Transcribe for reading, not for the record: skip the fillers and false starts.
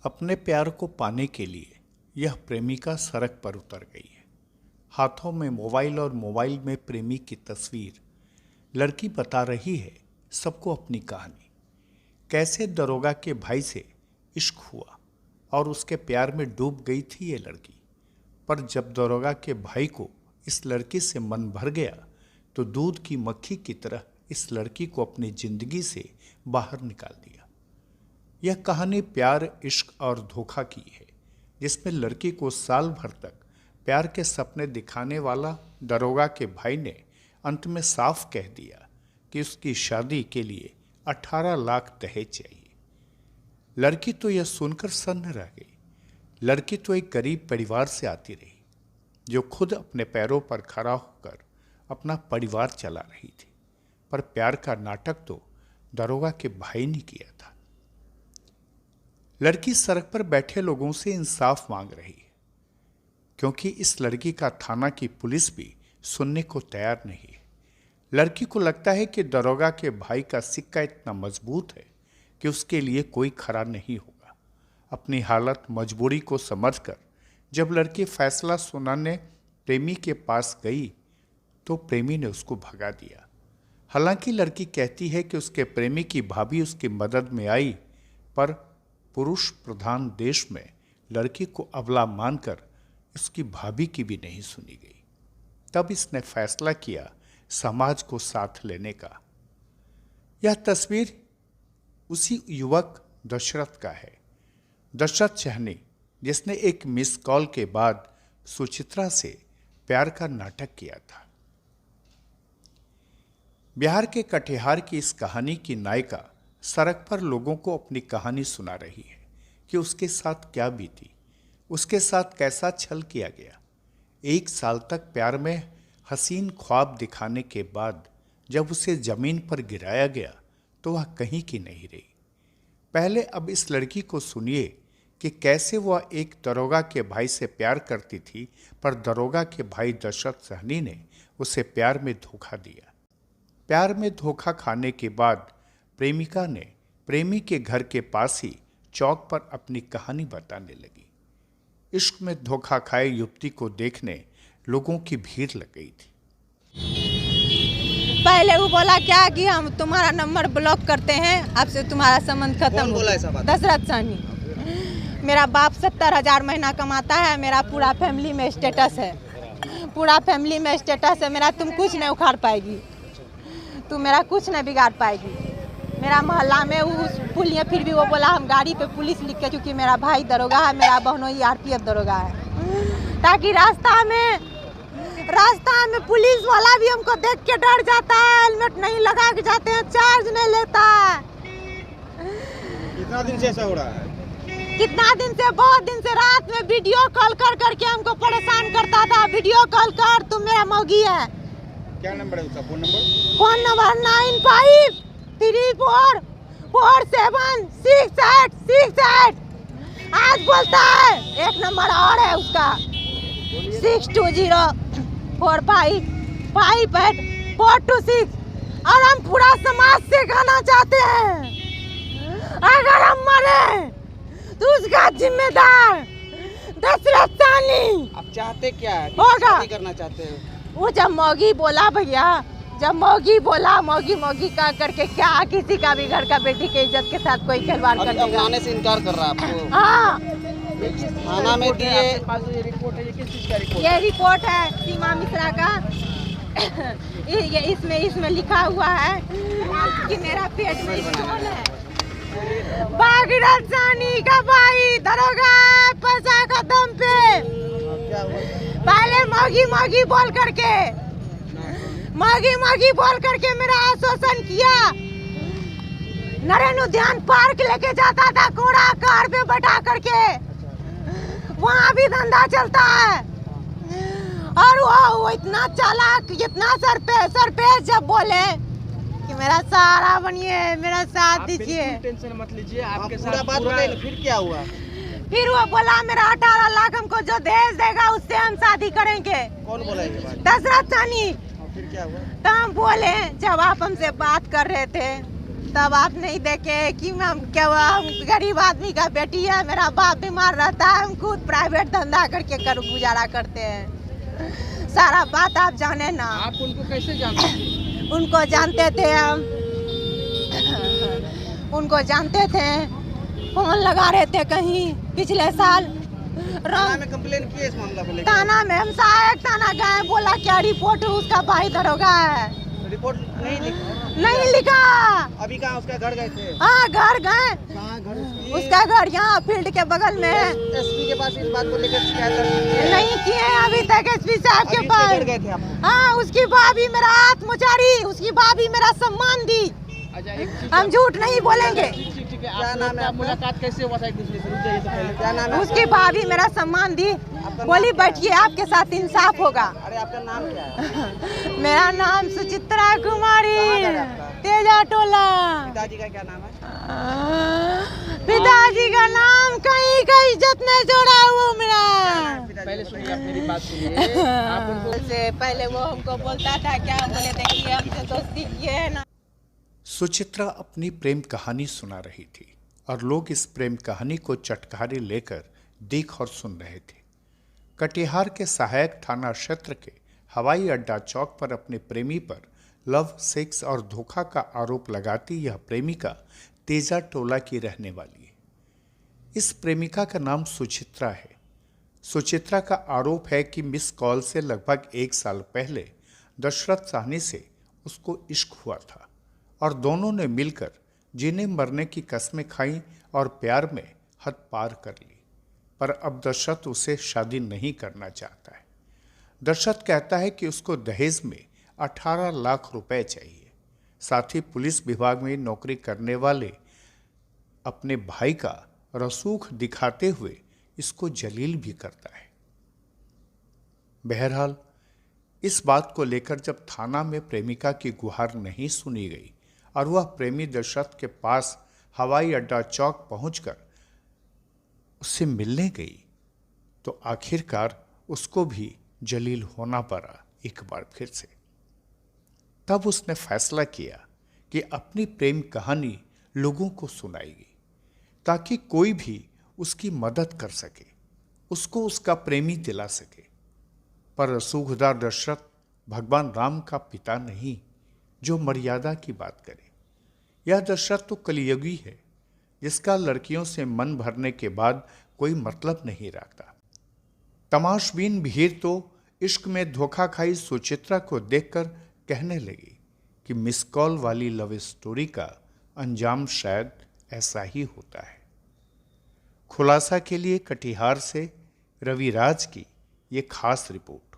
अपने प्यार को पाने के लिए यह प्रेमिका सड़क पर उतर गई है। हाथों में मोबाइल और मोबाइल में प्रेमी की तस्वीर। लड़की बता रही है सबको अपनी कहानी, कैसे दरोगा के भाई से इश्क हुआ और उसके प्यार में डूब गई थी ये लड़की। पर जब दरोगा के भाई को इस लड़की से मन भर गया तो दूध की मक्खी की तरह इस लड़की को अपनी जिंदगी से बाहर निकाल दिया। यह कहानी प्यार, इश्क और धोखा की है, जिसमें लड़की को साल भर तक प्यार के सपने दिखाने वाला दरोगा के भाई ने अंत में साफ कह दिया कि उसकी शादी के लिए 18 लाख दहेज चाहिए। लड़की तो यह सुनकर सन्न रह गई। लड़की तो एक गरीब परिवार से आती रही, जो खुद अपने पैरों पर खड़ा होकर अपना परिवार चला रही थी। पर प्यार का नाटक तो दरोगा के भाई ने किया था। लड़की सड़क पर बैठे लोगों से इंसाफ मांग रही है, क्योंकि इस लड़की का थाना की पुलिस भी सुनने को तैयार नहीं है। लड़की को लगता है कि दरोगा के भाई का सिक्का इतना मजबूत है कि उसके लिए कोई खड़ा नहीं होगा। अपनी हालत, मजबूरी को समझकर जब लड़की फैसला सुनाने प्रेमी के पास गई तो प्रेमी ने उसको भगा दिया। हालांकि लड़की कहती है कि उसके प्रेमी की भाभी उसकी मदद में आई, पर पुरुष प्रधान देश में लड़की को अबला मानकर उसकी भाभी की भी नहीं सुनी गई। तब इसने फैसला किया समाज को साथ लेने का। यह तस्वीर उसी युवक दशरथ का है, दशरथ चहनी, जिसने एक मिस कॉल के बाद सुचित्रा से प्यार का नाटक किया था। बिहार के कटिहार की इस कहानी की नायिका सड़क पर लोगों को अपनी कहानी सुना रही है कि उसके साथ क्या बीती, उसके साथ कैसा छल किया गया। 1 साल तक प्यार में हसीन ख्वाब दिखाने के बाद जब उसे जमीन पर गिराया गया तो वह कहीं की नहीं रही। पहले अब इस लड़की को सुनिए कि कैसे वह एक दरोगा के भाई से प्यार करती थी, पर दरोगा के भाई दशरथ सहनी ने उसे प्यार में धोखा दिया। प्यार में धोखा खाने के बाद प्रेमिका ने प्रेमी के घर के पास ही चौक पर अपनी कहानी बताने लगी। इश्क में धोखा खाए युवती को देखने लोगों की भीड़ लग गई थी। पहले वो बोला क्या कि हम तुम्हारा नंबर ब्लॉक करते हैं, आपसे तुम्हारा संबंध खत्म हो गया। दशरथ सहनी। मेरा बाप 70,000 महीना कमाता है, मेरा पूरा फैमिली में स्टेटस है, पूरा फैमिली में स्टेटस है मेरा। तुम कुछ नहीं उखाड़ पाएगी, तुम मेरा कुछ नहीं बिगाड़ पाएगी। मेरा मोहल्ला में उस पुलिया, फिर भी वो बोला हम गाड़ी पे पुलिस लिख के, क्योंकि मेरा भाई दरोगा है, मेरा बहनोई RPF दरोगा है, ताकि रास्ता में पुलिस वाला भी हमको देख के डर जाता है। हेलमेट नहीं लगा के जाते हैं, चार्ज नहीं लेता है। कितना दिन से ऐसा हो रहा है? कितना दिन से? बहुत दिन से। रात में वीडियो कॉल कर करके हमको परेशान करता था। वीडियो कॉल कर, तुम मेरा मौगी है। क्या नंबर है उसका? Phone number 9534747668। आज बोलता है। एक नंबर और है उसका 6204558426। और हम पूरा समाज से गाना चाहते हैं, अगर हम मरे तो उसका जिम्मेदार दशरथ सहनी। आप चाहते क्या है? होगा करना चाहते हो? वो जब मौगी बोला, भैया जब मौगी बोला, मौगी का करके क्या किसी का भी घर का बेटी के इज्जत के साथ कोई खिलवाड़ कर देगा? अपनाने से इनकार कर रहा है आपको? हाँ। थाना में दिए। ये रिपोर्ट है सीमा मिश्रा का। इसमें लिखा हुआ है कि मेरा पेट में स्टोन है। भागीरथ सहनी का भाई दरोगा पैसा का दम पे पहले मौगी बोल करके मेरा आश्वासन किया। नरेंद्र उद्यान पार्क लेके जाता था, कोड़ा कार पे बैठा करके, वहाँ भी धंधा चलता है। और वो इतना चालाक, इतना सरपेश जब बोले कि मेरा सहारा बनिए, मेरा साथ दीजिए। टेंशन मत लीजिए, आपके साथ पूरा। फिर क्या हुआ? फिर वो बोला मेरा 18 लाख हमको जो दहेज देगा उससे हम शादी करेंगे। कौन बोला ये बात? दशरथ सहनी। फिर क्या हुआ? तो हम बोले, जब आप हमसे बात कर रहे थे तब आप नहीं देखे कि हम क्या हम गरीब आदमी का बेटी है, मेरा बाप बीमार रहता है, हम खुद प्राइवेट धंधा करके गुजारा करते हैं। सारा बात आप जाने ना। आप उनको कैसे जानते हैं? उनको जानते थे हम, उनको जानते थे, फोन लगा रहे थे कहीं पिछले साल। थाना में कंप्लेन किए इस मामला को लेकर? थाना में हम सहायक थाना गए, बोला क्या रिपोर्ट उसका भाई दरोगा है। रिपोर्ट नहीं लिखा। अभी कहाँ उसका घर गए थे? हाँ घर गए। कहाँ घर उसका घर यहाँ फील्ड के बगल में है। एसपी के पास इस बात को लेकर शिकायत दर्ज की है? नहीं किए अभी तक एसपी साहब के अभी पास। उसके घर गए थे आप? हाँ उसकी भाभी मेरा हाथ मुचारी, उसकी भाभी मेरा सम्मान दी। अच्छा एक चीज, हम झूठ नहीं बोलेंगे। ठीक है, क्या नाम है? मुलाकात कैसे हुआ था एक दूसरे से? रुक जाइए तो पहले। क्या नाम है? उसकी भाभी मेरा सम्मान दी, बोली बैठिए आपके साथ इंसाफ होगा। अरे आपका नाम क्या है? मेरा नाम सुचित्रा कुमारी, कहाँ का है आपका? तेजा टोला। पिताजी का क्या नाम है? पिताजी का नाम कहीं का इज्जत नहीं जोड़ा वो मेरा। पहले सुनिए, आप मेरी बात सुनिए। आप उनको से पहले वो हमको बोलता था क्या, हम बोले थे कि हमसे दोस्ती किए है ना। सुचित्रा अपनी प्रेम कहानी सुना रही थी और लोग इस प्रेम कहानी को चटखारे लेकर देख और सुन रहे थे। कटिहार के सहायक थाना क्षेत्र के हवाई अड्डा चौक पर अपने प्रेमी पर लव, सेक्स और धोखा का आरोप लगाती यह प्रेमिका तेजा टोला की रहने वाली है। इस प्रेमिका का नाम सुचित्रा है। सुचित्रा का आरोप है कि मिस कॉल से लगभग 1 साल पहले दशरथ साहनी से उसको इश्क हुआ था और दोनों ने मिलकर जीने मरने की कस्में खाई और प्यार में हद पार कर ली। पर अब दशरथ उसे शादी नहीं करना चाहता है। दशरथ कहता है कि उसको दहेज में 18 लाख रुपए चाहिए। साथ ही पुलिस विभाग में नौकरी करने वाले अपने भाई का रसूख दिखाते हुए इसको जलील भी करता है। बहरहाल इस बात को लेकर जब थाना में प्रेमिका की गुहार नहीं सुनी गई और वह प्रेमी दशरथ के पास हवाई अड्डा चौक पहुंचकर उससे मिलने गई तो आखिरकार उसको भी जलील होना पड़ा एक बार फिर से। तब उसने फैसला किया कि अपनी प्रेम कहानी लोगों को सुनाएगी ताकि कोई भी उसकी मदद कर सके, उसको उसका प्रेमी दिला सके। पर रसूखदार दशरथ भगवान राम का पिता नहीं जो मर्यादा की बात करे। यह दशरथ तो कलियुगी है जिसका लड़कियों से मन भरने के बाद कोई मतलब नहीं रखता। तमाशबीन भीड़ तो इश्क में धोखा खाई सुचित्रा को देखकर कहने लगी कि मिस कॉल वाली लव स्टोरी का अंजाम शायद ऐसा ही होता है। खुलासा के लिए कटिहार से रविराज की ये खास रिपोर्ट।